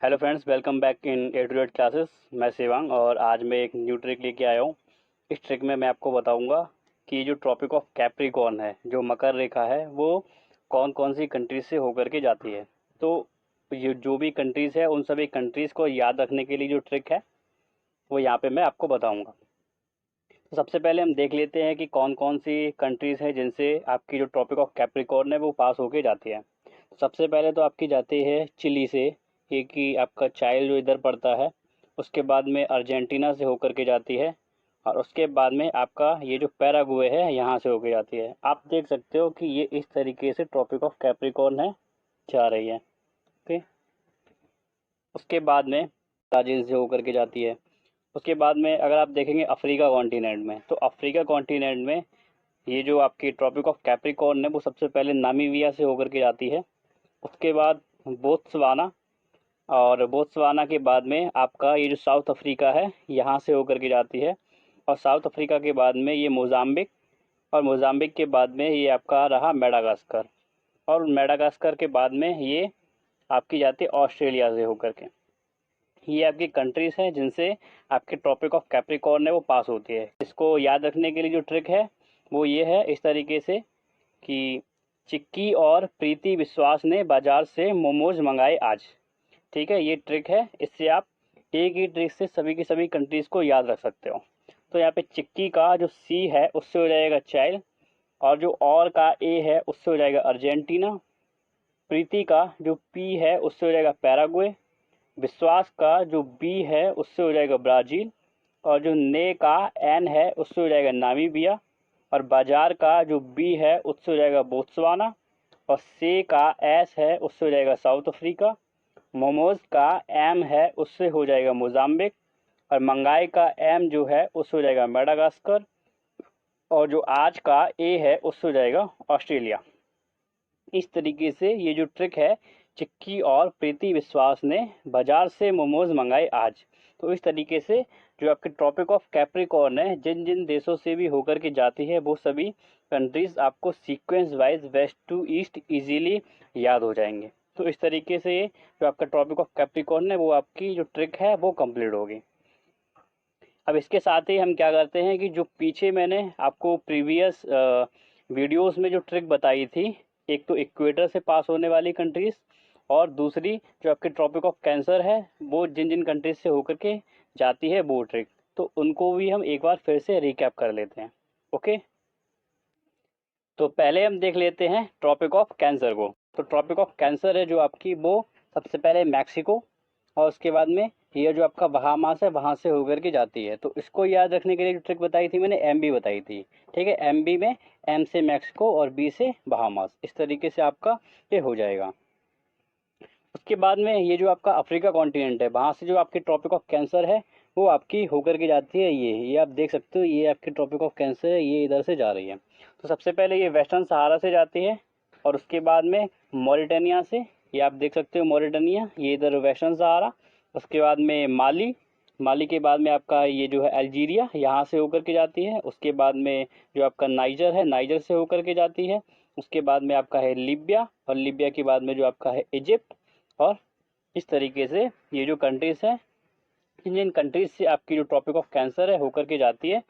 Hello friends, welcome back in A to Z classes. मैं शिवांग और आज मैं एक न्यू ट्रिक लेके आया हूँ। इस ट्रिक में मैं आपको बताऊंगा कि जो ट्रॉपिक ऑफ कैप्रिकॉर्न है, जो मकर रेखा है, वो कौन कौन सी कंट्रीज से होकर के जाती है। तो ये जो भी कंट्रीज़ है, उन सभी कंट्रीज़ को याद रखने के लिए जो ट्रिक है वो यहाँ पे मैं आपको बताऊँगा। तो सबसे पहले हम देख लेते हैं कि कौन कौन सी कंट्रीज़ हैं जिनसे आपकी जो ट्रॉपिक ऑफ कैप्रिकॉर्न है वो पास होके जाती है। सबसे पहले तो आपकी जाती है चिली से, ये कि आपका चाइल्ड जो इधर पड़ता है। उसके बाद में अर्जेंटीना से होकर के जाती है और उसके बाद में आपका ये जो पैराग्वे है यहाँ से होकर जाती है। आप देख सकते हो कि ये इस तरीके से ट्रॉपिक ऑफ कैप्रिकॉर्न है जा रही है। ओके, उसके बाद में ब्राज़ील से होकर के जाती है। उसके बाद में अगर आप देखेंगे अफ्रीका कॉन्टिनेंट में, तो अफ्रीका कॉन्टिनेंट में ये जो आपकी ट्रॉपिक ऑफ कैप्रिकॉर्न है वो सबसे पहले नामीबिया से होकर के जाती है। उसके बाद बोत्सवाना, और बोत्सवाना के बाद में आपका ये जो साउथ अफ्रीका है यहाँ से होकर के जाती है। और साउथ अफ्रीका के बाद में ये मोज़ाम्बिक, और मोज़ाम्बिक के बाद में ये आपका रहा मेडागास्कर, और मेडागास्कर के बाद में ये आपकी जाती है ऑस्ट्रेलिया से होकर के। ये आपकी कंट्रीज़ हैं जिनसे आपके ट्रॉपिक ऑफ कैप्रिकॉर्न है वो पास होती है। इसको याद रखने के लिए जो ट्रिक है वो ये है इस तरीके से कि चिक्की और प्रीति विश्वास ने बाजार से मोमोज मंगाए आज। ठीक है, ये ट्रिक है, इससे आप एक ही ट्रिक से सभी की सभी कंट्रीज़ को याद रख सकते हो। तो यहाँ पे चिक्की का जो सी है उससे हो जाएगा चाइल्ड, और जो और का ए है उससे हो जाएगा अर्जेंटीना। प्रीति का जो पी है उससे हो जाएगा पैराग्वे। विश्वास का जो बी है उससे हो जाएगा ब्राज़ील, और जो ने का एन है उससे हो जाएगा नामीबिया। और बाजार का जो बी है उससे हो जाएगा बोत्सवाना, और से का एस है उससे हो जाएगा साउथ अफ्रीका। मोमोज का एम है उससे हो जाएगा मोज़ाम्बिक, और मंगाई का एम जो है उससे हो जाएगा मेडागास्कर, और जो आज का ए है उससे हो जाएगा ऑस्ट्रेलिया। इस तरीके से ये जो ट्रिक है, चिक्की और प्रीति विश्वास ने बाजार से मोमोज मंगाए आज। तो इस तरीके से जो आपके ट्रॉपिक ऑफ कैप्रिकॉर्न है, जिन जिन देशों से भी होकर के जाती है वो सभी कंट्रीज आपको sequence wise west to east easily याद हो जाएंगे। तो इस तरीके से ये जो आपका ट्रॉपिक ऑफ कैप्रिकॉर्न है वो आपकी जो ट्रिक है वो कंप्लीट होगी। अब इसके साथ ही हम क्या करते हैं कि जो पीछे मैंने आपको प्रीवियस वीडियोस में जो ट्रिक बताई थी, एक तो इक्वेटर से पास होने वाली कंट्रीज, और दूसरी जो आपके ट्रॉपिक ऑफ कैंसर है वो जिन जिन कंट्रीज से होकर के जाती है वो ट्रिक, तो उनको भी हम एक बार फिर से रिकैप कर लेते हैं। ओके, तो पहले हम देख लेते हैं ट्रॉपिक ऑफ कैंसर को। तो ट्रॉपिक ऑफ कैंसर है जो आपकी, वो सबसे पहले मैक्सिको, और उसके बाद में ये जो आपका बहामास है वहाँ से होकर के जाती है। तो इसको याद रखने के लिए जो ट्रिक बताई थी मैंने, एम बी बताई थी। ठीक है, एम बी में एम से मैक्सिको और बी से बहामास, इस तरीके से आपका ये हो जाएगा। उसके बाद में ये जो आपका अफ्रीका कॉन्टिनेंट है, वहाँ से जो आपकी ट्रॉपिक ऑफ कैंसर है वो आपकी होकर के जाती है। ये आप देख सकते हो, ये आपकी ट्रॉपिक ऑफ कैंसर है, ये इधर से जा रही है। तो सबसे पहले ये वेस्टर्न सहारा से जाती है, और उसके बाद में मॉरिटानिया से, ये आप देख सकते हो मॉरिटानिया, ये इधर वेस्टर्न सहारा। उसके बाद में माली, माली के बाद में आपका ये जो है अल्जीरिया, यहाँ से होकर के जाती है। उसके बाद में जो आपका नाइजर है, नाइजर से होकर के जाती है। उसके बाद में आपका है लीबिया, और लीबिया के बाद में जो आपका है इजिप्ट। और इस तरीके से ये जो कंट्रीज़ हैं, जिन जिन कंट्रीज़ से आपकी जो ट्रॉपिक ऑफ कैंसर है होकर के जाती है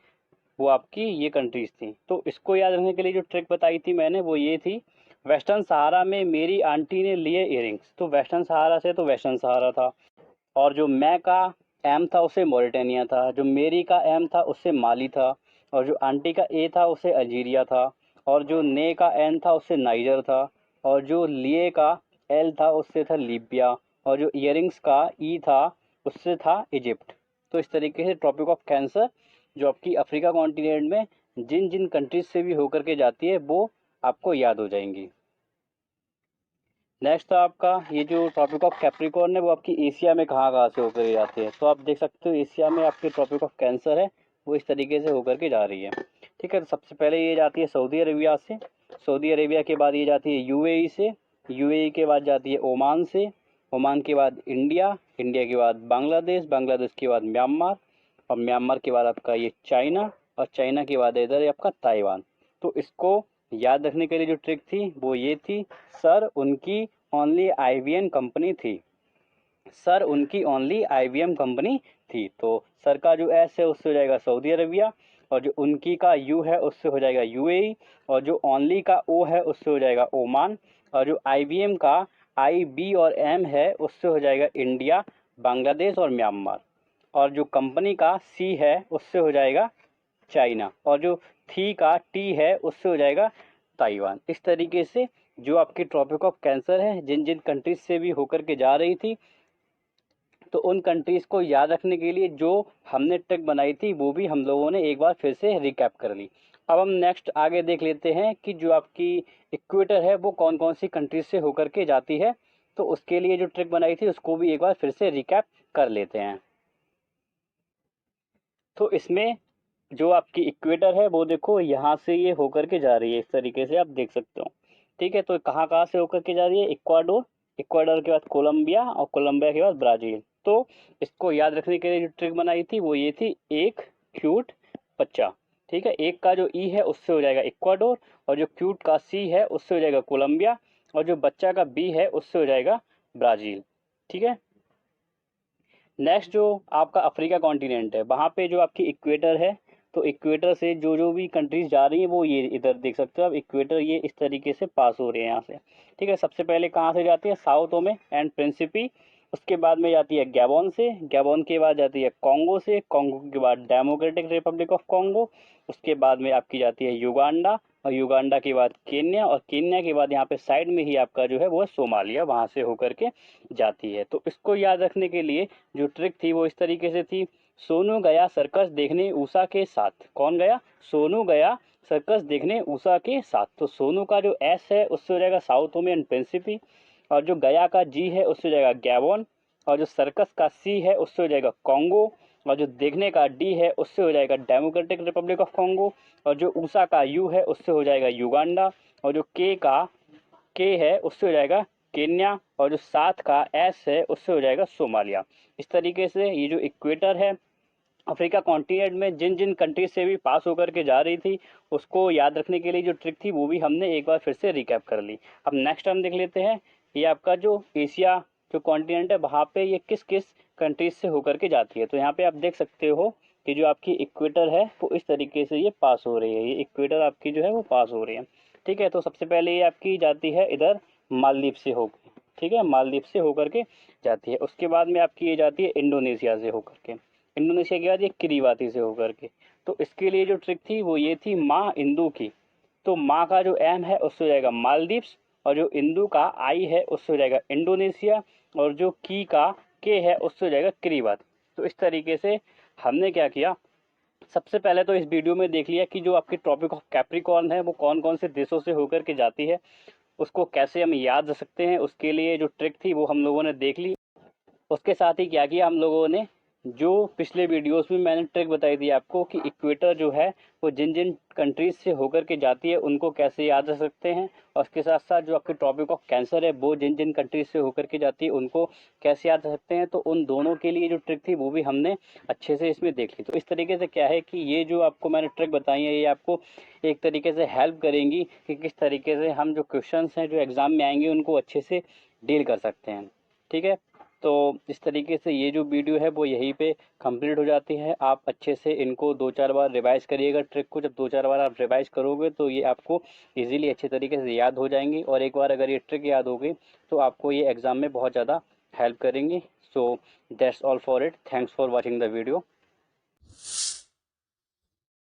वो आपकी ये कंट्रीज़ थी। तो इसको याद रखने के लिए जो ट्रिक बताई थी मैंने वो ये थी, वेस्टर्न सहारा में मेरी आंटी ने लिए इयरिंग्स। तो वेस्टर्न सहारा से तो वेस्टर्न सहारा था, और जो मैं का एम था उसे मॉरिटानिया था, जो मेरी का एम था उससे माली था, और जो आंटी का ए था उसे अल्जीरिया था, और जो ने का एन था उससे नाइजर था, और जो लिए का एल था उससे था लीबिया, और जो इयरिंग्स का ई था उससे था इजिप्ट। तो इस तरीके से ट्रॉपिक ऑफ कैंसर जो आपकी अफ्रीका कॉन्टिनेंट में जिन जिन कंट्रीज से भी होकर के जाती है वो आपको याद हो जाएंगी। नेक्स्ट था आपका ये जो ट्रॉपिक ऑफ कैप्रिकॉर्न है वो आपकी एशिया में कहाँ कहाँ से होकर के जाती है। तो आप देख सकते हो एशिया में आपकी ट्रॉपिक ऑफ कैंसर है वो इस तरीके से होकर के जा रही है। ठीक है, तो सबसे पहले ये जाती है सऊदी अरेबिया से, सऊदी अरेबिया के बाद ये जाती है यूएई से, यूएई के बाद जाती है ओमान से, ओमान के बाद इंडिया, इंडिया के बाद बांग्लादेश, बांग्लादेश के बाद म्यांमार, और म्यांमार के बाद आपका ये चाइना, और चाइना के बाद इधर आपका ताइवान। तो इसको याद रखने के लिए जो ट्रिक थी वो ये थी, सर उनकी ओनली आईवीएन कंपनी थी। सर उनकी ओनली IBM कंपनी थी। तो सर का जो एस है उससे हो जाएगा सऊदी अरबिया, और जो उनकी का यू है उससे हो जाएगा UAE, और जो ओनली का ओ है उससे हो जाएगा ओमान, और जो IBM का IB और M है उससे हो जाएगा इंडिया, बांग्लादेश और म्यांमार, और जो कंपनी का C है उससे हो जाएगा चाइना, और जो थी का टी है उससे हो जाएगा ताइवान। इस तरीके से जो आपकी ट्रॉपिक ऑफ कैंसर है जिन जिन कंट्रीज से भी होकर के जा रही थी, तो उन कंट्रीज को याद रखने के लिए जो हमने ट्रिक बनाई थी वो भी हम लोगों ने एक बार फिर से रिकैप कर ली। अब हम नेक्स्ट आगे देख लेते हैं कि जो आपकी इक्वेटर है वो कौन कौन सी कंट्रीज से होकर के जाती है। तो उसके लिए जो ट्रिक बनाई थी उसको भी एक बार फिर से रिकैप कर लेते हैं। तो इसमें जो आपकी इक्वेटर है वो देखो यहाँ से ये होकर के जा रही है, इस तरीके से आप देख सकते हो। ठीक है, तो कहाँ कहाँ से होकर के जा रही है? इक्वाडोर, इक्वाडोर के बाद कोलंबिया, और कोलंबिया के बाद ब्राजील। तो इसको याद रखने के लिए जो ट्रिक बनाई थी वो ये थी, एक क्यूट बच्चा। ठीक है, एक का जो ई है उससे हो जाएगा इक्वाडोर, और जो क्यूट का सी है उससे हो जाएगा कोलंबिया, और जो बच्चा का बी है उससे हो जाएगा ब्राजील। ठीक है, नेक्स्ट जो आपका अफ्रीका कॉन्टिनेंट है वहाँ पे जो आपकी इक्वेटर है, तो इक्वेटर से जो जो भी कंट्रीज जा रही हैं वो ये इधर देख सकते हो आप, इक्वेटर ये इस तरीके से पास हो रहे हैं यहाँ से। ठीक है, सबसे पहले कहाँ से जाती है? साउथ में एंड प्रिंसिपी, उसके बाद में जाती है गैबोन से, गैबोन के बाद जाती है कॉन्गो से, कॉन्गो के बाद डेमोक्रेटिक रिपब्लिक ऑफ कॉन्गो, उसके बाद में आपकी जाती है युगांडा, और युगांडा के बाद केन्या, और केन्या के बाद यहाँ पे साइड में ही आपका जो है वो सोमालिया, वहाँ से होकर के जाती है। तो इसको याद रखने के लिए जो ट्रिक थी वो इस तरीके से थी, सोनू गया सर्कस देखने उषा के साथ। कौन गया? सोनू गया सर्कस देखने उषा के साथ। तो सोनू का जो एस है उससे हो जाएगा साउथ ओमियन प्रिंसिपी, और जो गया का जी है उससे हो जाएगा गैबोन, और जो सर्कस का सी है उससे हो जाएगा कॉन्गो, और जो देखने का डी है उससे हो जाएगा डेमोक्रेटिक रिपब्लिक ऑफ कॉन्गो, और जो उषा का यू है उससे हो जाएगा युगांडा, और जो के है उससे हो जाएगा केन्या, और जो साथ का एस है उससे हो जाएगा सोमालिया। इस तरीके से ये जो इक्वेटर है अफ्रीका कॉन्टिनेंट में जिन जिन कंट्रीज से भी पास होकर के जा रही थी उसको याद रखने के लिए जो ट्रिक थी वो भी हमने एक बार फिर से रिकैप कर ली। अब नेक्स्ट हम देख लेते हैं, ये आपका जो एशिया जो कॉन्टिनेंट है वहाँ पे ये किस किस कंट्रीज से होकर के जाती है। तो यहाँ पे आप देख सकते हो कि जो आपकी इक्वेटर है वो इस तरीके से ये पास हो रही है, ये इक्वेटर आपकी जो है वो पास हो रही है। ठीक है, तो सबसे पहले ये आपकी जाती है इधर मालदीव से होकर। ठीक है, मालदीव से होकर के जाती है। उसके बाद में आपकी ये जाती है इंडोनेशिया से होकर के, इंडोनेशिया के बाद ये किरीबाती से होकर के। तो इसके लिए जो ट्रिक थी वो ये थी माँ इंदू की। तो माँ का जो एम है उससे हो जाएगा मालदीव्स, और जो इंदू का आई है उससे हो जाएगा इंडोनेशिया, और जो की का के है उससे हो जाएगा किरीबाती। तो इस तरीके से हमने क्या किया, सबसे पहले तो इस वीडियो में देख लिया कि जो आपकी ट्रॉपिक ऑफ कैप्रिकॉर्न है वो कौन कौन से देशों से होकर के जाती है, उसको कैसे हम याद रख सकते हैं, उसके लिए जो ट्रिक थी वो हम लोगों ने देख ली। उसके साथ ही क्या किया हम लोगों ने, जो पिछले वीडियोस में मैंने ट्रिक बताई थी आपको कि इक्वेटर जो है वो जिन जिन कंट्रीज से होकर के जाती है उनको कैसे याद रख सकते हैं, और उसके साथ साथ जो आपके टॉपिक ऑफ कैंसर है वो जिन जिन कंट्रीज से होकर के जाती है उनको कैसे याद रख सकते हैं। तो उन दोनों के लिए जो ट्रिक थी वो भी हमने अच्छे से इसमें देख ली। तो इस तरीके से क्या है कि ये जो आपको मैंने ट्रिक बताई है ये आपको एक तरीके से हेल्प करेंगी कि किस तरीके से हम जो क्वेश्चन हैं जो एग्ज़ाम में आएंगे उनको अच्छे से डील कर सकते हैं। ठीक है, तो इस तरीके से ये जो वीडियो है वो यहीं पे कंप्लीट हो जाती है। आप अच्छे से इनको 2-4 बार रिवाइज करिएगा ट्रिक को। जब 2-4 बार आप रिवाइज करोगे तो ये आपको इजीली अच्छे तरीके से याद हो जाएंगी, और एक बार अगर ये ट्रिक याद हो गई तो आपको ये एग्ज़ाम में बहुत ज़्यादा हेल्प करेंगी। So that's all for it, thanks for watching the video.